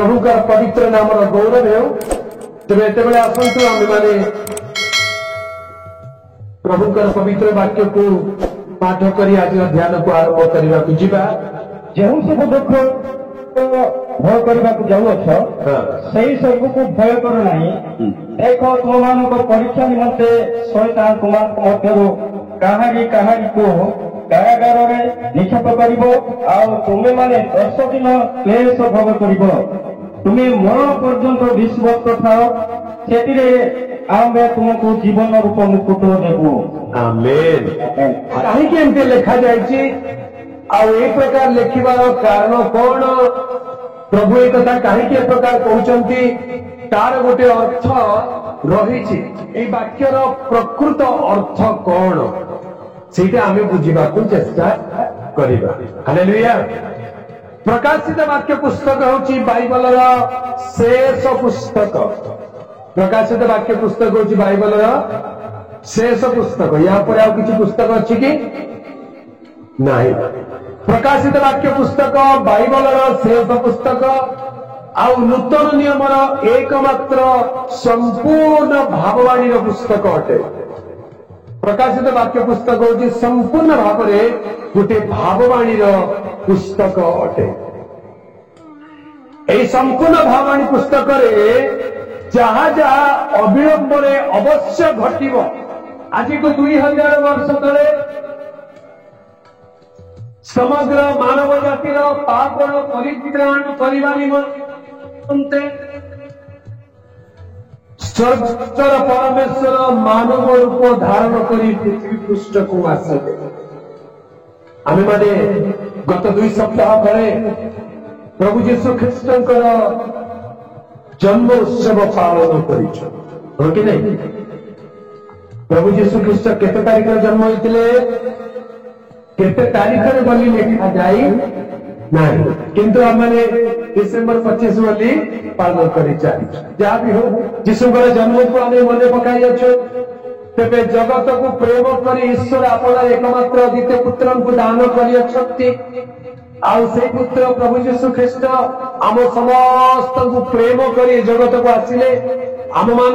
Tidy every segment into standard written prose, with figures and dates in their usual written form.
प्रभु का पवित्र नाम गौरव हो तेरे एत आसतु आम मैंने प्रभु का पवित्र वाक्य को पाठ कर आज ध्यान को आरंभ करने को जीवा जो सब दुख भय करने को जाऊछ से सब को भय कर नहीं देख तुम मान परीक्षा निमंते शैतान तुम मध्य कहारी को कारागार में निक्षेप कर तुम्हें माने 10 दिन क्लेश भोग कर तुम्हें मरण पर्यंत विश्वास थाओ से आमे तुमको जीवन रूप मुकुट देबो। आमेन। कहीं लिखा जाए प्रकार लिखार कारण कौन प्रभु एक कथा कहीं प्रकार कहते तार गोटे अर्थ रही वाक्यर प्रकृत अर्थ कौन से आम बुझा चेष्टा करवा। हालेलुया। प्रकाशित वाक्य पुस्तक हूँ बाइबल शेष पुस्तक। प्रकाशित वाक्य पुस्तक हूँ बाइबल शेष पुस्तक। यहाँ पर आउ किसी पुस्तक अच्छी कि नहीं। प्रकाशित वाक्य पुस्तक बाइबल शेष पुस्तक आउ नूतन नियम एकमात्र संपूर्ण भाववाणी पुस्तक अटे। प्रकाशित वाक्य पुस्तक हूँ संपूर्ण भाव में गोटे भाववाणी पुस्तक अटे। यही संपूर्ण भाववाणी पुस्तक जहाँ जहाँ अविलंब अवश्य घटव आज को 2000 वर्ष तले समग्र मानव जातिर पापण परित्राण करने निमंते स्वर्गर परमेश्वर मानव रूप धारण कर पृथ्वी पृष्ठ को आसते। आम मैंने गत 2 सप्ताह तले प्रभु जीशु ख्रीस्ट जन्म उत्सव पालन कर कि नहीं। प्रभु जीशु ख्रीस्ट केते तारीख जन्म होते केते तारीख बोली लिखा जाए ना किंतु आमने डिसेम्बर 25 बोली पालन कर जहाँ भी हो जीशुकर जन्म को आम मन पकाई तेरे जगत को प्रेम कर ईश्वर अपना एकमात्र द्वितीय पुत्र को दान कर से पुत्र प्रभु जीशु ख्रीस्ट आम समस्त को प्रेम कर जगत को आसिले आम मान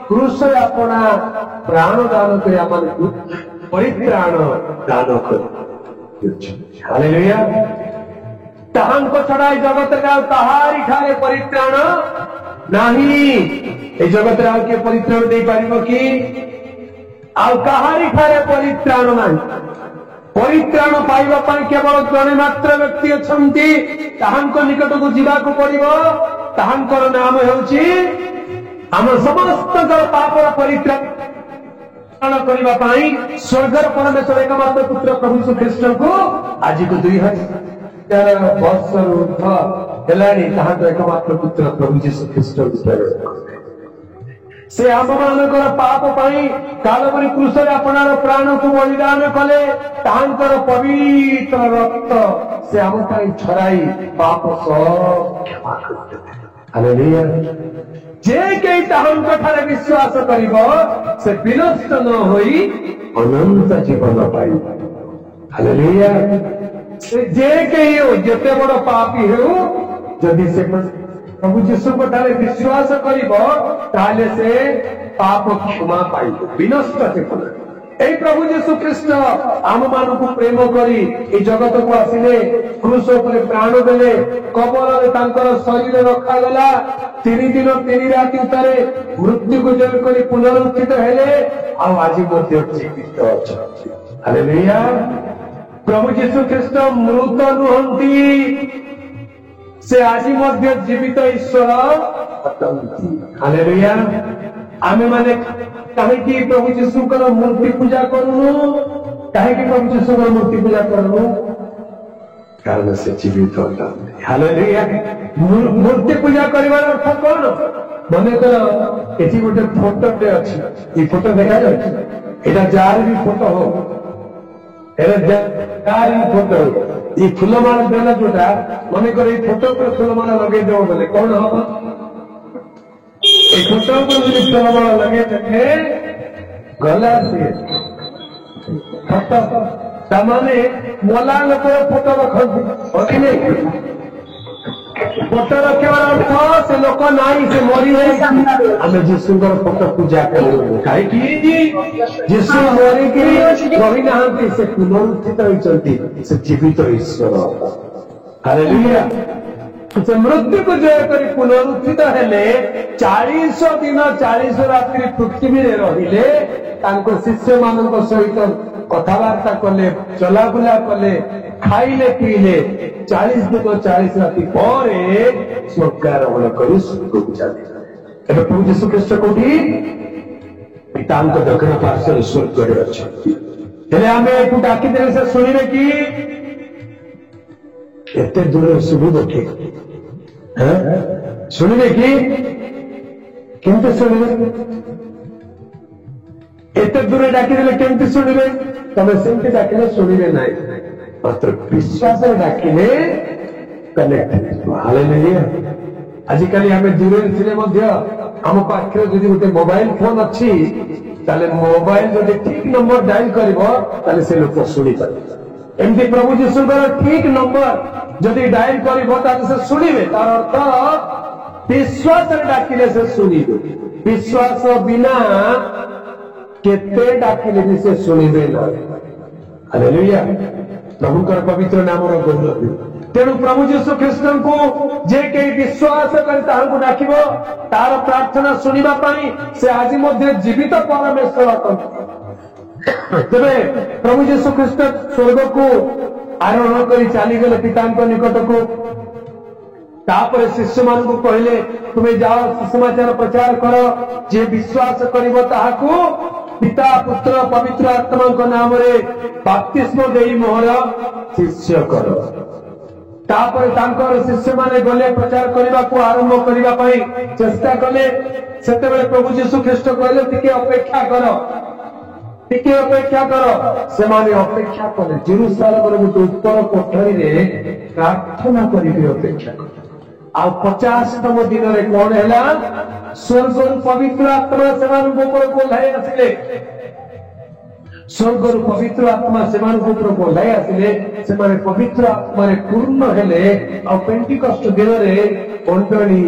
क्रूस अपना प्राण दान कर परित्राण दान कर। हालेलुया। ताहांको छड़ा जगत ताहारी ठारे परित्राण नहीं। जगत के परित्राण दे पारिबो कि आउ कहारी ठारे परित्राण नहीं। परित्राण पाइबा केवल जड़े मात्र व्यक्ति अछंती ताहांको निकट को जीवा को पड़िबो। ताहांकर नाम हेउची आम समस्त पाप परित्राण करने स्वर्गर परमेश्वर एकमात्र पुत्र प्रभु यीशु ख्रीस्ट को आज को 2000 वर्ष एकमात्र पुत्र प्रभु यीशु ख्रीस्ट से आम मान पाप कालवरी क्रूस अपनार प्राण को बलिदान कले तांकर पवित्र रक्त से आम छड़ाई पाप सब क्षमा करते। हालेलुया। जे कई ठारे विश्वास करिबो से विनष्ट न होई अनंत जीवन पाई। हालेलुया। जे कई जेते बड़ पापी हो जदि से प्रभु जीशु को ठारे विश्वास करिबो ताले से पाप क्षमा पाई विनष्ट जीवन। ए प्रभु जीशु ख्रीस्ट आम मान को प्रेम करी ए जगत को आसिले क्रूस पर प्राण देले कबर तांकर शरीर रखागला 3 दिन 3 राति उतारे मृत्यु को जय कर पुनरुत्थित हेले आज जीवित अच्छा। हालेलुया। प्रभु जीशु ख्रीस्ट मृत नुहंती से आज जीवित ईश्वर। हालेलुया। आमे माने कहीं प्रभु जीशु मूर्ति पूजा करूँ कहीं प्रभु जीशु मूर्ति पूजा करूँ कारण से जीवित होता। हालेलुया। मूर्ति पूजा कर अर्थ कौन मन कर ये गोटे फोटो अच्छी ये फोटो देखा जाए जार भी फोटो हो जार भी फोटो ये फूलमाला देला जोटा मन कर फोटो पर फूलमाला लगे देव बोले कौन हम फोटो को फूलमाला लगे देखे गला से ताने मला लोक फोटो रखती ଫଟୋ ରଖିବାର ଅର୍ଥ ସେ ଲୋକ ନାହିଁ, ସେ ମରିଯାଇଛି। ଆମେ ଯୀଶୁଙ୍କର ଫଟୋ ପୂଜା କରୁ କାହିଁକି? ଯୀଶୁ ମରିକି ରହିନାହାନ୍ତି, ସେ ପୁନରୁତ୍ଥିତ ହୋଇଛନ୍ତି, ସେ ଜୀବିତ ଈଶ୍ୱର। ହାଲେଲୁୟା। ସେ ମୃତ୍ୟୁକୁ ଜୟ କରି ପୁନରୁତ୍ଥିତ ହେଲେ 40 ଦିନ 40 ରାତ୍ରି ପୃଥିବୀରେ ରହିଲେ, ତାଙ୍କ ଶିଷ୍ୟମାନଙ୍କ ସହିତ କଥାବାର୍ତ୍ତା କଲେ, ଚଲାବୁଲା କଲେ, ଖାଇଲେ ପିଇଲେ। 40 ଦିନ 40 ରାତି ପରେ ସ୍ୱର୍ଗାରୋହଣ କରି ସ୍ୱର୍ଗକୁ ଚାଲିଲେ। ଏବେ ପ୍ରଭୁ ଯୀଶୁ ଖ୍ରୀଷ୍ଟ କୋଉଠି? ପିତାଙ୍କ ଦକ୍ଷିଣ ପାର୍ଶ୍ୱରେ ସ୍ୱର୍ଗରେ ଅଛନ୍ତି। ହେଲେ ଆମେ ଏଠୁ ଡାକିଦେଲେ ସେ ଶୁଣିବେ କି? ଏତେ ଦୂରରେ ଶୁଭିବ କି? ଶୁଣିବେ କି? କେମିତି ଶୁଣିବେ? ଏତେ ଦୂରରେ ଡାକିଦେଲେ କେମିତି ଶୁଣିବେ? ତମେ ସେମିତି ଡାକିଲେ ଶୁଣିବେ ନାହିଁ, ମାତ୍ର ବିଶ୍ୱାସରେ ଡାକିଲେ କନେକ୍ଟ ହେଇଯିବ। ହାଲେଲୁୟା। ଆଜିକାଲି ଆମେ ଦୂରରେ ଥିଲେ ମଧ୍ୟ ଆମ ପାଖରେ ଯଦି ଗୋଟେ ମୋବାଇଲ ଫୋନ ଅଛି, ତାହେଲେ ମୋବାଇଲ ଯଦି ଠିକ ନମ୍ବର ଡାଏଲ କରିବ, ତାହେଲେ ସେ ଲୋକ ଶୁଣିପାରିବ। ଏମିତି ପ୍ରଭୁ ଯୀଶୁଙ୍କର ଠିକ ନମ୍ବର ଯଦି ଡାଏଲ କରିବ, ତାହେଲେ ସେ ଶୁଣିବେ। ତାର ଅର୍ଥ ବିଶ୍ୱାସରେ ଡାକିଲେ ସେ ଶୁଣିବେ। ବିଶ୍ୱାସ ବିନା କେତେ ଡାକିଲେ ବି ସେ ଶୁଣିବେ ନାହିଁ। ହାଲେଲୁୟା। ପ୍ରଭୁଙ୍କର ପବିତ୍ର ନାମର ଗୌରବ। ତେଣୁ ପ୍ରଭୁ ଯୀଶୁ ଖ୍ରୀଷ୍ଟଙ୍କୁ ଯେ କେହି ବିଶ୍ୱାସ କରି ତାହାଙ୍କୁ ଡାକିବ, ତାର ପ୍ରାର୍ଥନା ଶୁଣିବା ପାଇଁ ସେ ଆଜି ମଧ୍ୟ ଜୀବିତ ପରମେଶ୍ୱର ଅଟନ୍ତି। ତେବେ ପ୍ରଭୁ ଯୀଶୁ ଖ୍ରୀଷ୍ଟ ସ୍ୱର୍ଗକୁ ଆରୋହଣ କରି ଚାଲିଗଲେ ପିତାଙ୍କ ନିକଟକୁ। ତାପରେ ଶିଷ୍ୟମାନଙ୍କୁ କହିଲେ, ତୁମେ ଯାଅ ସୁସମାଚାର ପ୍ରଚାର କର, ଯିଏ ବିଶ୍ୱାସ କରିବ ତାହାକୁ ପିତା ପୁତ୍ର ପବିତ୍ର ଆତ୍ମାଙ୍କ ନାମରେ ବାପ୍ତିସ୍ମ ଦେଇ ମୋହର ଶିଷ୍ୟ କର। ତାପରେ ତାଙ୍କର ଶିଷ୍ୟମାନେ ଗଲେ ପ୍ରଚାର କରିବାକୁ ଆରମ୍ଭ କରିବା ପାଇଁ ଚେଷ୍ଟା କଲେ। ସେତେବେଳେ ପ୍ରଭୁ ଯୀଶୁ ଖ୍ରୀଷ୍ଟ କହିଲେ, ଟିକେ ଅପେକ୍ଷା କର, ଟିକେ ଅପେକ୍ଷା କର। ସେମାନେ ଅପେକ୍ଷା କଲେ। ଜେରୁସାଲେମର ଗୋଟେ ଉତ୍ତର କୋଠରୀରେ ପ୍ରାର୍ଥନା କରିବେ, ଅପେକ୍ଷା କଲେ। ଆଉ 50ତମ ଦିନରେ କଣ ହେଲା? ସ୍ୱର୍ଗରୁ ପବିତ୍ର ଆତ୍ମା ସେମାନଙ୍କ ଉପରକୁ ଓହ୍ଲାଇ ଆସିଲେ। ସ୍ୱର୍ଗରୁ ପବିତ୍ର ଆତ୍ମା ସେମାନଙ୍କ ଉପରକୁ ଓହ୍ଲାଇ ଆସିଲେ। ସେମାନେ ପବିତ୍ର ଆତ୍ମାରେ ପୂର୍ଣ୍ଣ ହେଲେ। ଆଉ ପେଣ୍ଟିକଷ୍ଟ ଦିନରେ ମଣ୍ଡଳୀ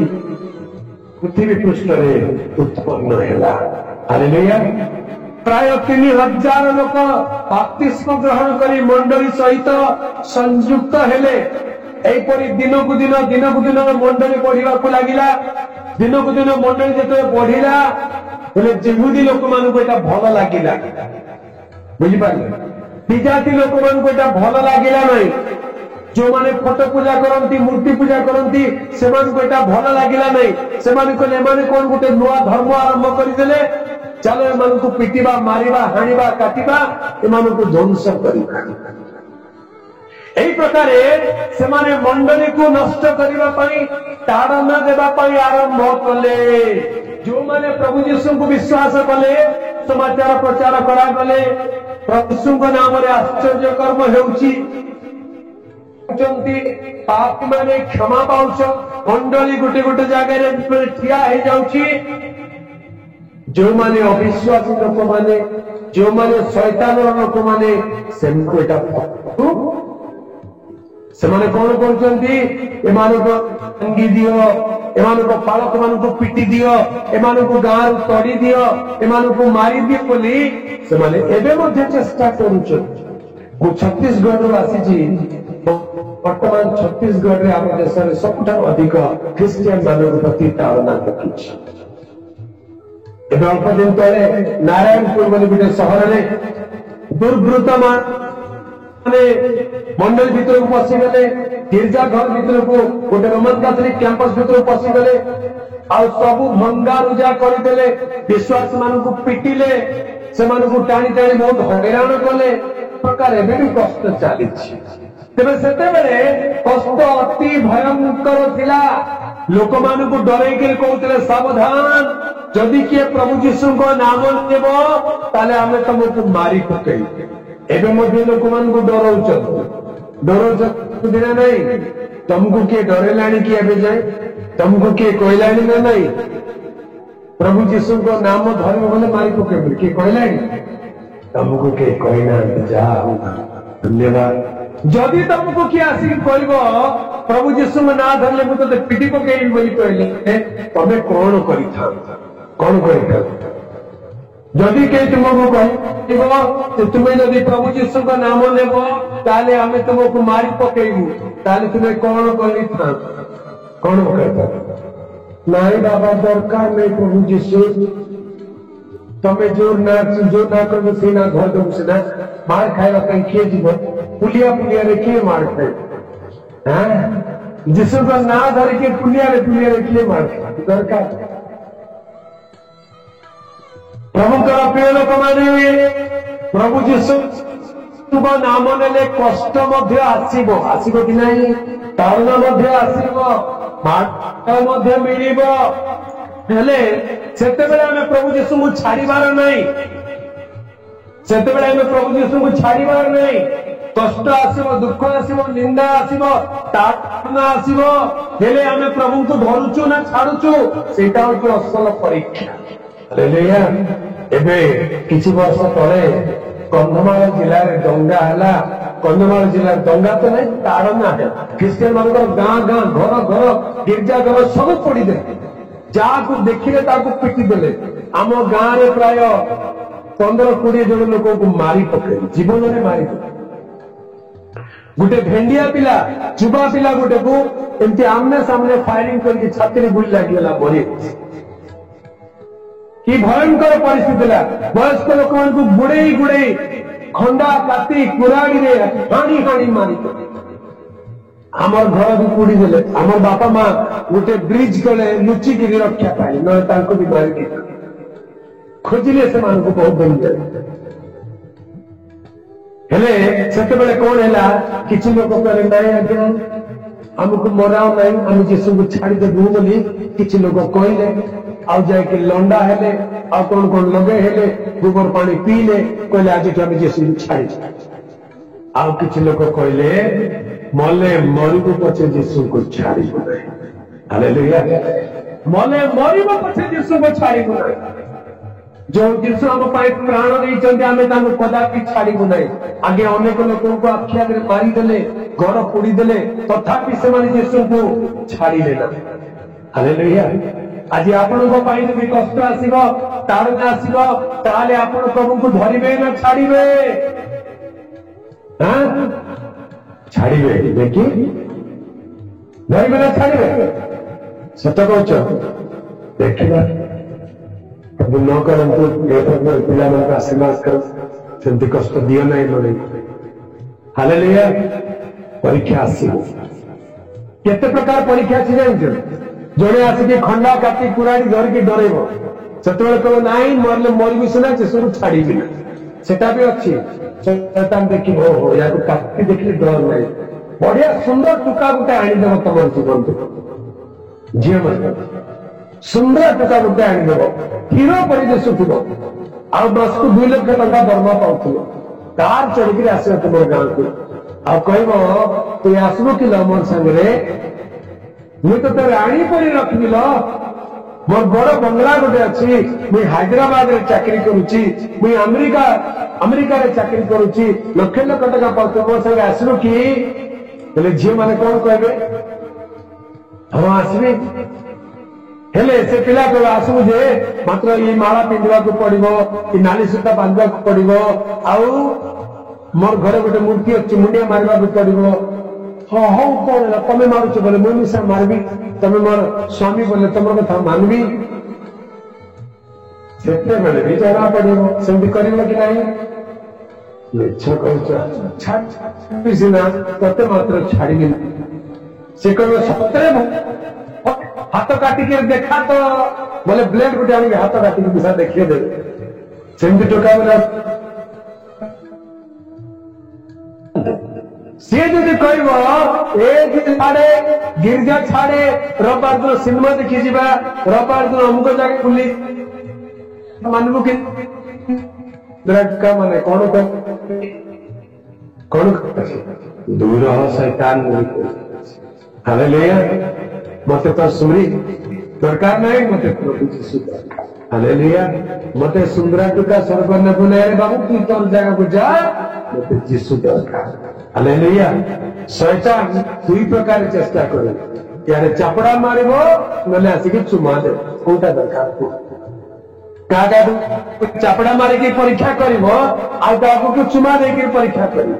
ପୃଥିବୀ ପୃଷ୍ଠରେ ଉତ୍ପନ୍ନ ହେଲା। ହାଲେଲୁୟା। ପ୍ରାୟ 3000 ଲୋକ ବାପ୍ତିସ୍ମ ଗ୍ରହଣ କରି ମଣ୍ଡଳୀ ସହିତ ସଂଯୁକ୍ତ ହେଲେ। ଏହିପରି ଦିନକୁ ଦିନ ମଣ୍ଡଳୀ ବଢିବାକୁ ଲାଗିଲା। ଦିନକୁ ଦିନ ମଣ୍ଡଳୀ ଯେତେବେଳେ ବଢିଲା, ହେଲେ ଯେହୁଦୀ ଲୋକମାନଙ୍କୁ ଏଟା ଭଲ ଲାଗିଲା। ବୁଝିପାରିଲେ? ବିଜାତି ଲୋକମାନଙ୍କୁ ଏଟା ଭଲ ଲାଗିଲା ନାହିଁ। ଯୋଉମାନେ ଫଟୋ ପୂଜା କରନ୍ତି, ମୂର୍ତ୍ତି ପୂଜା କରନ୍ତି, ସେମାନଙ୍କୁ ଏଟା ଭଲ ଲାଗିଲା ନାହିଁ। ସେମାନେ କହିଲେ, ଏମାନେ କଣ ଗୋଟେ ନୂଆ ଧର୍ମ ଆରମ୍ଭ କରିଦେଲେ, ଚାଲ ଏମାନଙ୍କୁ ପିଟିବା, ମାରିବା, ହାଣିବା, କାଟିବା, ଏମାନଙ୍କୁ ଧ୍ୱଂସ କରିବା। ଏହି ପ୍ରକାରେ ସେମାନେ ମଣ୍ଡଳୀକୁ ନଷ୍ଟ କରିବା ପାଇଁ, ତାଡ଼ନା ଦେବା ପାଇଁ ଆରମ୍ଭ କଲେ। ଯୋଉମାନେ ପ୍ରଭୁ ଯୀଶୁଙ୍କୁ ବିଶ୍ୱାସ କଲେ, ସମାଚାର ପ୍ରଚାର କରାଗଲେ, ପ୍ରଭୁ ଯୀଶୁଙ୍କ ନାମରେ ଆଶ୍ଚର୍ଯ୍ୟ କର୍ମ ହେଉଛି, ପାପୀମାନେ କ୍ଷମା ପାଉଛ। ମଣ୍ଡଳୀ ଗୋଟେ ଗୋଟେ ଜାଗାରେ ଠିଆ ହେଇଯାଉଛି। ଯୋଉମାନେ ଅବିଶ୍ୱାସୀ ଲୋକମାନେ, ଯୋଉମାନେ ଶୈତାନର ଲୋକମାନେ, ସେମାନଙ୍କୁ ଏଟା ସେମାନେ କଣ କରୁଛନ୍ତି? ଏମାନଙ୍କ ଭାଙ୍ଗି ଦିଅ, ଏମାନଙ୍କ ପାଳକମାନଙ୍କୁ ପିଟି ଦିଅ, ଏମାନଙ୍କୁ ଗାଁରୁ ତଡ଼ି ଦିଅ, ଏମାନଙ୍କୁ ମାରିଦିଅ ବୋଲି ସେମାନେ ଏବେ ମଧ୍ୟ ଚେଷ୍ଟା କରୁଛନ୍ତି। ମୁଁ ଛତିଶଗଡ଼ରୁ ଆସିଛି। ବର୍ତ୍ତମାନ ଛତିଶଗଡ଼ରେ ଆମ ଦେଶରେ ସବୁଠାରୁ ଅଧିକ ଖ୍ରୀଷ୍ଟିଆନ ମାନଙ୍କ ପ୍ରତି ତାଡ଼ନା ଘଟୁଛି। ଏବେ ଅଳ୍ପ ଦିନ ତଳେ ନାରାୟଣପୁର ବୋଲି ଗୋଟେ ସହରରେ ଦୁର୍ବୃତ୍ତ ମଣ୍ଡଳୀ ଭିତରକୁ ପଶିଗଲେ। ଗିର୍ଜା ଘର ଭିତରକୁ, ଗୋଟେ ରୋମାନ କାଥଲିକ କ୍ୟାମ୍ପସ ଭିତରକୁ ପଶିଗଲେ। ଆଉ ସବୁ ଭଙ୍ଗାରୁଜା କରିଦେଲେ। ବିଶ୍ୱାସୀ ମାନଙ୍କୁ ପିଟିଲେ, ସେମାନଙ୍କୁ ଟାଣି ଟାଣି ବହୁତ ହଇରାଣ କଲେ। ପ୍ରକାର ଏବେ ବି କଷ୍ଟ ଚାଲିଛି। ତେବେ ସେତେବେଳେ କଷ୍ଟ ଅତି ଭୟଙ୍କର ଥିଲା। ଲୋକମାନଙ୍କୁ ଡରେଇକି କହୁଥିଲେ, ସାବଧାନ, ଯଦି କିଏ ପ୍ରଭୁ ଯୀଶୁଙ୍କ ନାମ ନେବ ତାହେଲେ ଆମେ ତମକୁ ମାରି ପକେଇବୁ। ଏବେ ମଧ୍ୟ ଲୋକମାନଙ୍କୁ ଡରଉଛନ୍ତି ନା ନାହିଁ? ତମକୁ କିଏ ଡରେଇଲାଣି କି? ଏବେ ଯାଏ ତମକୁ କିଏ କହିଲାଣି ନା ନାହିଁ? ପ୍ରଭୁ ଯୀଶୁଙ୍କ ନାମ ଧରିବ ବୋଲେ ମାରି ପକେଇବୁ, କିଏ କହିଲାଣି? ତମକୁ କିଏ କହିନାହାନ୍ତି। ଯାହା ହଉ, ଧନ୍ୟବାଦ। जदि तुमको किए आसिक कह प्रभु जीशु ना धरले मुझे पिटी पकईबी बोली कहले तमें कौन कर जदि कहीं तुमको कह तुम्हें जदि प्रभु जीशु का नाम नेब ताले आमे तुमको मारी पकईबू ताले तुम्हें कौन कर नहीं बाबा दरकार नहीं प्रभु जीशु तमें जो ना कर सीना घर दू सीना मार खाइबा कहीं किए जीव पुलिया रे किए मार खाए जीशु का ना धरिके पुलिया रे किए मार खाए दरकार प्रभुଙ୍କର प्रिय लोक माने प्रभु जीशु नाम नेले कष्ट मध्य आसीबो कि नहीं तारण मध्य आसीबो मार्ग मध्य मिलिबो हेले सेतेबेले हमें प्रभु जीशु को छाड़ीबार नहीं सेतेबेले हमें प्रभु जीशु को छाड़ीबार नहीं कष्ट आसीबो दुख आसीबो निंदा आसीबो ताड़ना आसीबो हेले हमें प्रभु को धरुचु ना छाड़ुचु सेटा होची असल परीक्षा हालेलुया एबे किछि वर्ष तळे कंधमाल जिल्ला रे दंगा हला कंधमाल जिल्ला दंगा तो नहीं ताड़ना है क्रिश्चियन मानकर गां घर गिरजा घर सब पड़ी दे जाको देखिले ताको पिटी देले आम गां रे प्राय 15-20 जन लोक को मारी पके जीवन में मारी गोटे भेंडिया पिला युवा पिला गोटे को एमती आमने सामने फायरिंग करके छाती रे गुली लागिला मरी कि भयंकर परिस्थिति ला वयस्क लोक को गुड़े खंडा काती कुराड़ी रे हाणी मारी आमर घर भी पुड़ी देले आमर बापा माँ गोटे ब्रिज तले लुचिकी रक्षा पाई न भी मारी खोजिले से मान को बहुत दिन हेले सेतेबेले कौन हैला किछि लोक कहले नहीं आज्ञा हमको मराओ नहीं हम जीशु को छाड़ी देबू बोली किछि लोक कहले आउ जाके लंडा हेले आ कौन लगे हेले गोबर पानी पीले कहले आज हम जीशु को छाड़ी आउ किछि लोक कहले मले मरिबो पछे जीशु को छाड़ीबो नहीं हालेलुया मले मरिबो पछे जीशु को छाड़ीबो नहीं जो जीशु हम पाई प्राण देइचंती आमे ताको कदापि छाड़ीबो नहीं आगे अनेक लोकों को आखि आगे मारी देले घर पोड़ी देले तथापि से माने जीशु को छाड़ी लेना हालेलुया आज आपण को पाई भी कष्ट आसीबो तारण आसीबो ताले आपण प्रभु को धरिबे ना छाड़ीबे हां छाड़ीबे देखि धरिबे ना छाड़ीबे सत कहछ देखिबा प्रभु न करंतु पिला मन का आशीर्वाद कर सेंती कष्ट दियो नहीं लोरे हालेलुया परीक्षा आसीबो केते प्रकार परीक्षा अछि जानछ जड़े आसिक खंडा काटी कुराड़ी धरिकी डरेब से कह नाई मरले मरबी सीना जीशु छाड़ी सेटा भी अच्छी शैतान देखी हो या काटी देखिए डर नहीं बढ़िया सुंदर टुका गोटे आनीदेव तुम जीवन झील मैंने सुंदर टुका गोटे आनीदेव हीरो पर दिशुव आउ मास को 2 लाख टका दरमा पाऊ कार चढ़ी आस तुम गाँव को आ कह तु आसबु कि मोर सांगे मुझे तो राणी पर रखिल मोर बड़ बंगला गोटे अच्छी मुई हैदराबाद रे चाकरी करुची मुई अमेरिका रे चाकरी करुची लक्ष लक्ष टका पाऊ मो संगे आसलु कि हेले झील माने कौन कहबे हाँ आसबी हेले से पिला को आसबु जे मात्र ये माला पिंधवा को पड़िबो कि नाली सूता बांधवा को पड़िबो आउ मोर घरे गोटे मूर्ति अच्छी मुंडिया मारवा को पड़िबो हाँ हाँ कौन है तमें मारुच बोले मुझे मिसा मारबी तमें मोर स्वामी बोले तुम कथा मानबी से भी जना पड़ो सेमती कर कि नहीं मिछ कह सीना तते मात्र छाड़ी से कह सतरे हाथ काटिक देखा तो बोले ब्लेड गोटे आने हाथ काटिक मिसा देखिए दे सेमती टोका बोला सी जी कह छाड़े गिरजा छाड़े रविवार दिन सिनेमा देखी जा रविवार दिन अमुक जगह बुली मानबू कि माने कौन दूर शैतान हालेलुया मते तो सुरी दरकार नहीं मते प्रभु जीशु हालेलुया मते सुंदरा टुका स्वर्ग ने बोले बाबू तू तोर जगह को जा मते जीशु दरकार ହାଲେଲୁୟା। ଶୈତାନ ଦୁଇ ପ୍ରକାର ଚେଷ୍ଟା କରେ, ଇଆଡେ ଚାପଡା ମାରିବ, ନହେଲେ ଆସିକି ଚୁମା ଦେବ। କୋଉଟା ଦରକାର କୁହ? କାହାକୁ ଚାପଡା ମାରିକି ପରୀକ୍ଷା କରିବ, ଆଉ କାହାକୁ ଚୁମା ଦେଇକି ପରୀକ୍ଷା କରିବ।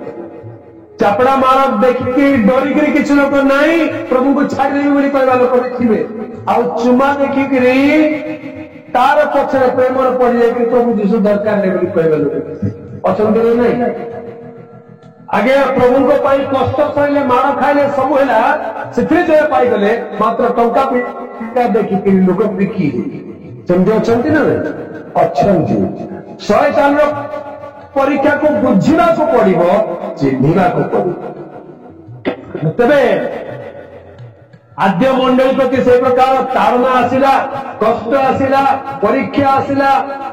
ଚାପଡା ମାର ଦେଖିକି ଡରିକିରି କିଛି ଲୋକ ନାହିଁ, ପ୍ରଭୁଙ୍କୁ ଛାଡ଼ିଦେବି ବୋଲି କହିବା ଲୋକ ଦେଖିବେ। ଆଉ ଚୁମା ଦେଖିକିରି ତାର ପଛରେ ପ୍ରେମରେ ପଡିଯାଇକି ପ୍ରଭୁ ଯୀଶୁ ଦରକାର ନାହିଁ ବୋଲି କହିବା ଲୋକ ଅଛନ୍ତି ନା ନାହିଁ? ଆଜ୍ଞା, ପ୍ରଭୁଙ୍କ ପାଇଁ କଷ୍ଟ ସହିଲେ, ମାଡ଼ ଖାଇଲେ, ସବୁ ହେଲା, ସେଥିରେ ଜୟ ପାଇଗଲେ, ମାତ୍ର ଟଙ୍କା ପିକା ଦେଖିକିରି ଲୋକ ବିକି ସେମିତି ଅଛନ୍ତି ନା ଅଛନ୍ତି। ଶୈତାନର ପରୀକ୍ଷାକୁ ବୁଝିବାକୁ ପଡିବ, ଚିହ୍ନିବାକୁ ପଡିବ। ତେବେ ଆଦ୍ୟ ମଣ୍ଡଳୀ ପ୍ରତି ସେ ପ୍ରକାର ତାଡ଼ନା ଆସିଲା, କଷ୍ଟ ଆସିଲା, ପରୀକ୍ଷା ଆସିଲା,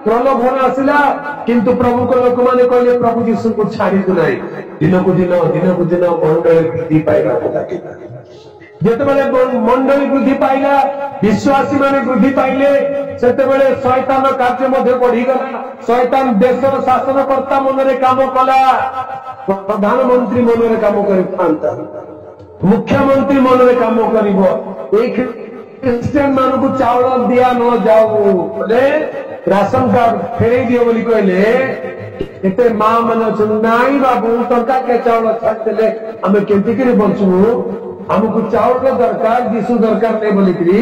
ପ୍ରଲୋଭନ ଆସିଲା, କିନ୍ତୁ ପ୍ରଭୁଙ୍କ ଲୋକମାନେ କହିଲେ ପ୍ରଭୁ ଯୀଶୁଙ୍କୁ ଛାଡ଼ିବୁ ନାହିଁ। ଦିନକୁ ଦିନ ମଣ୍ଡଳୀ ବୃଦ୍ଧି ପାଇବାକୁ ଲାଗିଲା। ଯେତେବେଳେ ମଣ୍ଡଳୀ ବୃଦ୍ଧି ପାଇଲା, ବିଶ୍ୱାସୀ ମାନେ ବୃଦ୍ଧି ପାଇଲେ, ସେତେବେଳେ ଶୈତାନ କାର୍ଯ୍ୟ ମଧ୍ୟ ବଢିଗଲା। ଶୈତାନ ଦେଶର ଶାସନକର୍ତ୍ତା ମନରେ କାମ କଲା, ପ୍ରଧାନମନ୍ତ୍ରୀ ମନରେ କାମ କରିଥାନ୍ତା, ମୁଖ୍ୟମନ୍ତ୍ରୀ ମନରେ କାମ କରିବ। ଏଇ ଖ୍ରୀଷ୍ଟିଆନ ମାନଙ୍କୁ ଚାଉଳ ଦିଆ ନ ଯାଉ ବୋଲେ ରାସନ କାର୍ଡ ଫେରେଇ ଦିଅ ବୋଲି କହିଲେ, କେତେ ମା ମାନେ ଅଛନ୍ତି, ନାଇଁ ବାବୁ ଟଙ୍କା କେ ଚାଉଳ ଛାଡ଼ିଦେଲେ ଆମେ କେମିତିକିରି ବଞ୍ଚୁବୁ, ଆମକୁ ଚାଉଳ ଦରକାର, ଯୀଶୁ ଦରକାର ନାହିଁ ବୋଲିକିରି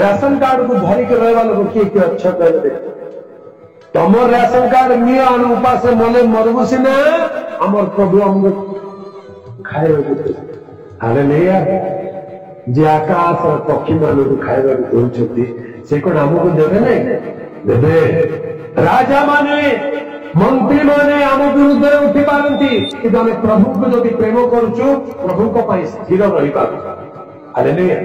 ରାସନ କାର୍ଡକୁ ଧରିକି ରହିବା ଲୋକ କିଏ କିଏ ଅଛ କହିଲେ? ତମ ରାସନ କାର୍ଡ ନିଅ, ଆମେ ଉପାସ ମନେ ମରବୁ ସିନା, ଆମର ପ୍ରଭୁ ଆମକୁ ଖାଇବାକୁ ଦେବେ। ହାଲେଲୁୟା। ଯେ ଆକାଶ ପକ୍ଷୀ ମାନଙ୍କୁ ଖାଇବାକୁ ଦଉଛନ୍ତି, ସେ କଣ ଆମକୁ ଦେବେ ନାହିଁ? ଦେବେ। ରାଜା ମାନେ, ମନ୍ତ୍ରୀ ମାନେ ଆମ ବିରୁଦ୍ଧରେ ଉଠି ପାରନ୍ତି, କିନ୍ତୁ ଆମେ ପ୍ରଭୁଙ୍କୁ ଯଦି ପ୍ରେମ କରୁଛୁ, ପ୍ରଭୁଙ୍କ ପାଇଁ ସ୍ଥିର ରହିପାରୁ। ହାଲେଲୁୟା।